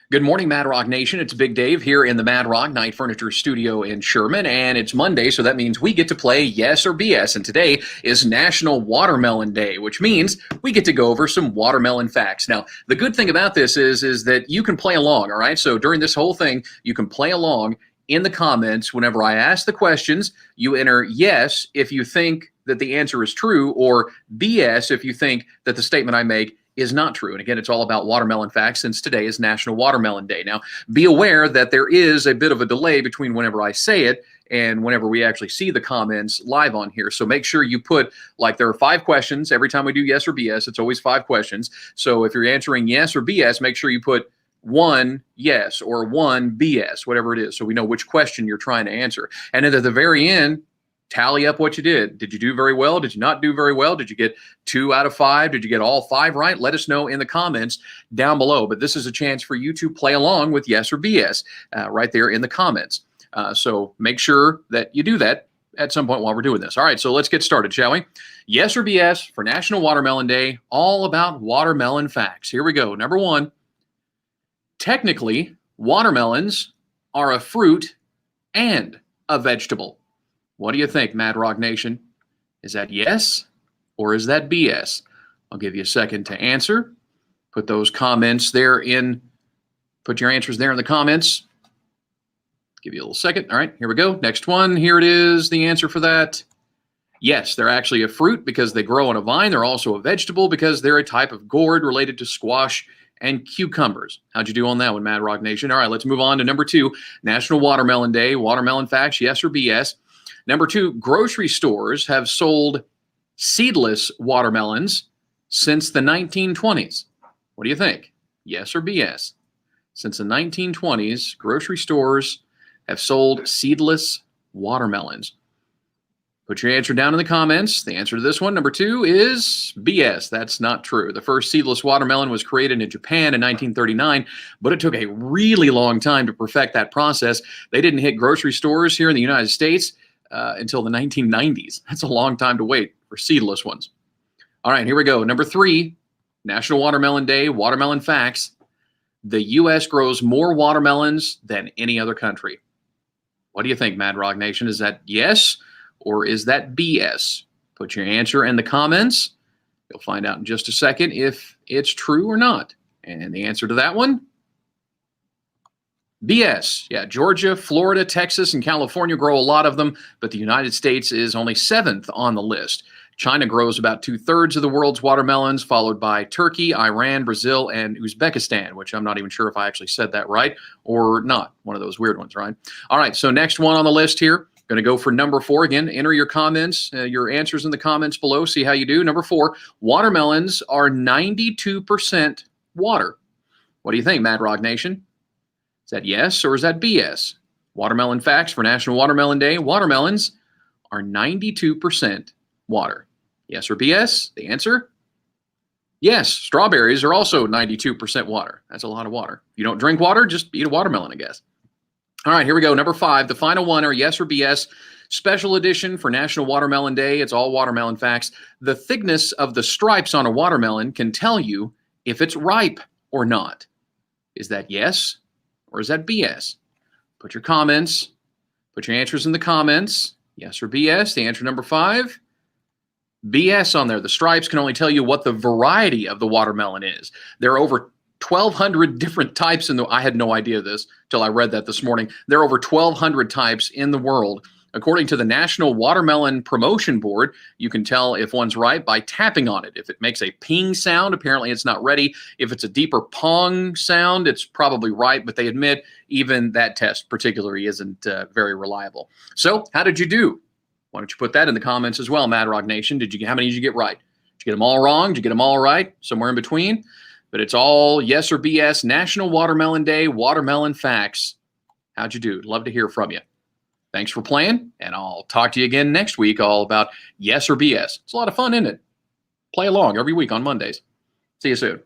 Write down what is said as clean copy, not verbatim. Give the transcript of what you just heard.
Good morning, Mad Rock Nation. It's Big Dave here in the Mad Rock Night Furniture Studio in Sherman, and it's Monday, so that means we get to play Yes or BS, and today is National Watermelon Day, which means we get to go over some watermelon facts. Now, the good thing about this is that you can play along, all right? So during this whole thing, you can play along in the comments. Whenever I ask the questions, you enter yes if you think that the answer is true, or BS if you think that the statement I make is not true. And again, it's all about watermelon facts since today is National Watermelon Day. Now, be aware that there is a bit of a delay between whenever I say it and whenever we actually see the comments live on here. So make sure you put, like, there are 5 questions. Every time we do yes or BS, it's always 5 questions. So if you're answering yes or BS, make sure you put 1 yes or 1 BS, whatever it is, so we know which question you're trying to answer. And then at the very end, tally up what you did. Did you do very well? Did you not do very well? Did you get 2 out of 5? Did you get all 5 right? Let us know in the comments down below. But this is a chance for you to play along with yes or BS right there in the comments. So make sure that you do that at some point while we're doing this. All right, so let's get started, shall we? Yes or BS for National Watermelon Day, all about watermelon facts. Here we go. Number 1, technically, watermelons are a fruit and a vegetable. What do you think, Mad Rock Nation? Is that yes or is that BS? I'll give you a second to answer. Put those comments there in, put your answers there in the comments. Give you a little second. All right, here we go. Next one. Here it is, the answer for that. Yes, they're actually a fruit because they grow on a vine. They're also a vegetable because they're a type of gourd related to squash and cucumbers. How'd you do on that one, Mad Rock Nation? All right, let's move on to number 2, National Watermelon Day. Watermelon facts, yes or BS? Number 2, grocery stores have sold seedless watermelons since the 1920s. What do you think? Yes or BS? Since the 1920s, grocery stores have sold seedless watermelons. Put your answer down in the comments. The answer to this one, number 2, is BS. That's not true. The first seedless watermelon was created in Japan in 1939, but it took a really long time to perfect that process. They didn't hit grocery stores here in the United States until the 1990s. That's a long time to wait for seedless ones. All right, here we go. Number 3, National Watermelon Day, watermelon facts. The U.S. grows more watermelons than any other country. What do you think, Mad Rock Nation? Is that yes or is that BS? Put your answer in the comments. You'll find out in just a second if it's true or not. And the answer to that one, BS. Yeah, Georgia, Florida, Texas, and California grow a lot of them, but the United States is only 7th on the list. China grows about 2/3 of the world's watermelons, followed by Turkey, Iran, Brazil, and Uzbekistan, which I'm not even sure if I actually said that right or not. One of those weird ones, right? All right, so next one on the list here. Going to go for number 4 again. Enter your comments, your answers in the comments below. See how you do. Number 4, watermelons are 92% water. What do you think, Mad Rock Nation? Is that yes or is that BS? Watermelon facts for National Watermelon Day. Watermelons are 92% water. Yes or BS? The answer? Yes. Strawberries are also 92% water. That's a lot of water. If you don't drink water, just eat a watermelon, I guess. All right, here we go. Number 5, the final one are yes or BS. Special edition for National Watermelon Day. It's all watermelon facts. The thickness of the stripes on a watermelon can tell you if it's ripe or not. Is that yes or is that BS? Put your comments, put your answers in the comments. Yes or BS? The answer number 5, BS on there. The stripes can only tell you what the variety of the watermelon is. There are over 1,200 different types in the, I had no idea this till I read that this morning. There are over 1,200 types in the world. According to the National Watermelon Promotion Board, you can tell if one's ripe by tapping on it. If it makes a ping sound, apparently it's not ready. If it's a deeper pong sound, it's probably ripe, but they admit even that test particularly isn't very reliable. So how did you do? Why don't you put that in the comments as well, Mad Rock Nation? How many did you get right? Did you get them all wrong? Did you get them all right? Somewhere in between? But it's all yes or BS. National Watermelon Day, watermelon facts. How'd you do? Love to hear from you. Thanks for playing, and I'll talk to you again next week all about yes or BS. It's a lot of fun, isn't it? Play along every week on Mondays. See you soon.